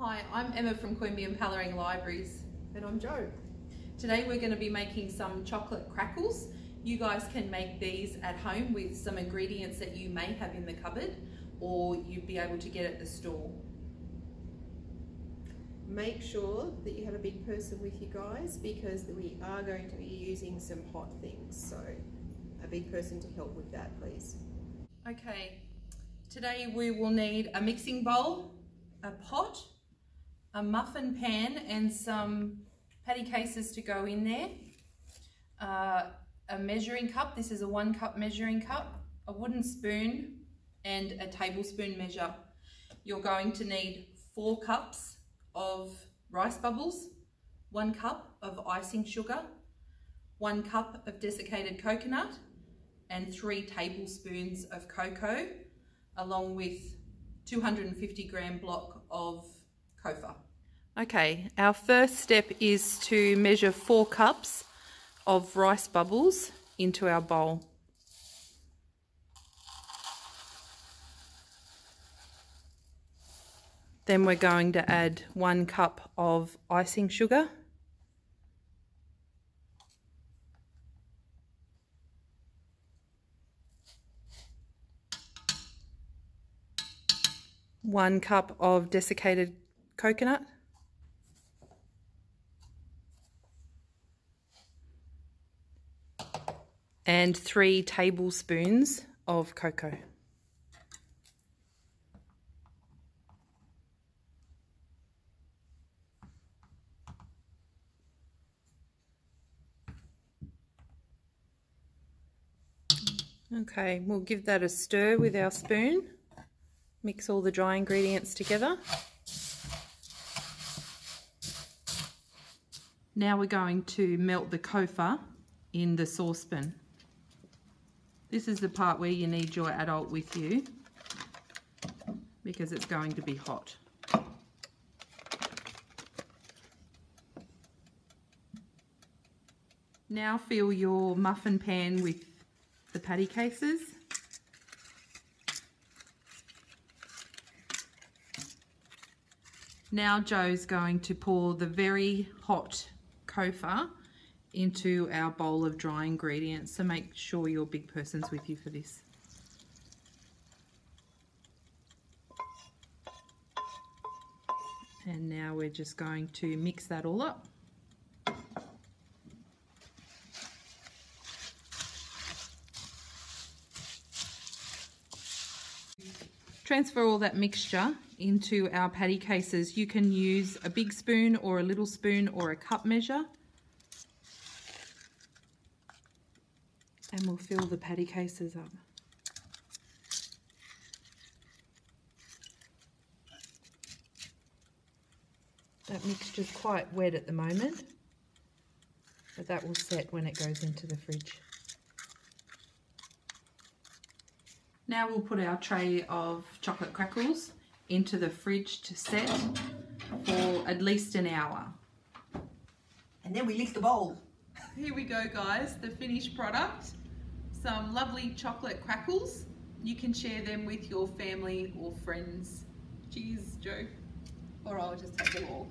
Hi, I'm Emma from Queanbeyan-Palerang Libraries. And I'm Jo. Today we're going to be making some chocolate crackles. You guys can make these at home with some ingredients that you may have in the cupboard or you'd be able to get at the store. Make sure that you have a big person with you guys because we are going to be using some hot things. So a big person to help with that, please. Okay, today we will need a mixing bowl, a pot, a muffin pan and some patty cases to go in there, a measuring cup, this is a 1 cup measuring cup, a wooden spoon and a tablespoon measure. You're going to need 4 cups of rice bubbles, 1 cup of icing sugar, 1 cup of desiccated coconut and 3 tablespoons of cocoa along with 250 gram block of Kofa. Okay, our first step is to measure 4 cups of rice bubbles into our bowl. Then we're going to add 1 cup of icing sugar. One cup of desiccated coconut. And 3 tablespoons of cocoa. Okay, we'll give that a stir with our spoon. Mix all the dry ingredients together. Now we're going to melt the Kofa in the saucepan. This is the part where you need your adult with you because it's going to be hot. Now fill your muffin pan with the patty cases. Now Jo's going to pour the very hot Kofa into our bowl of dry ingredients, so make sure your big person's with you for this. And now we're just going to mix that all up. Transfer all that mixture into our patty cases. You can use a big spoon or a little spoon or a cup measure. And we'll fill the patty cases up. That mixture's quite wet at the moment, but that will set when it goes into the fridge. Now we'll put our tray of chocolate crackles into the fridge to set for at least an hour. And then we lift the bowl. Here we go guys, the finished product. Some lovely chocolate crackles. You can share them with your family or friends. Cheers, Jo. Or I'll just take them all.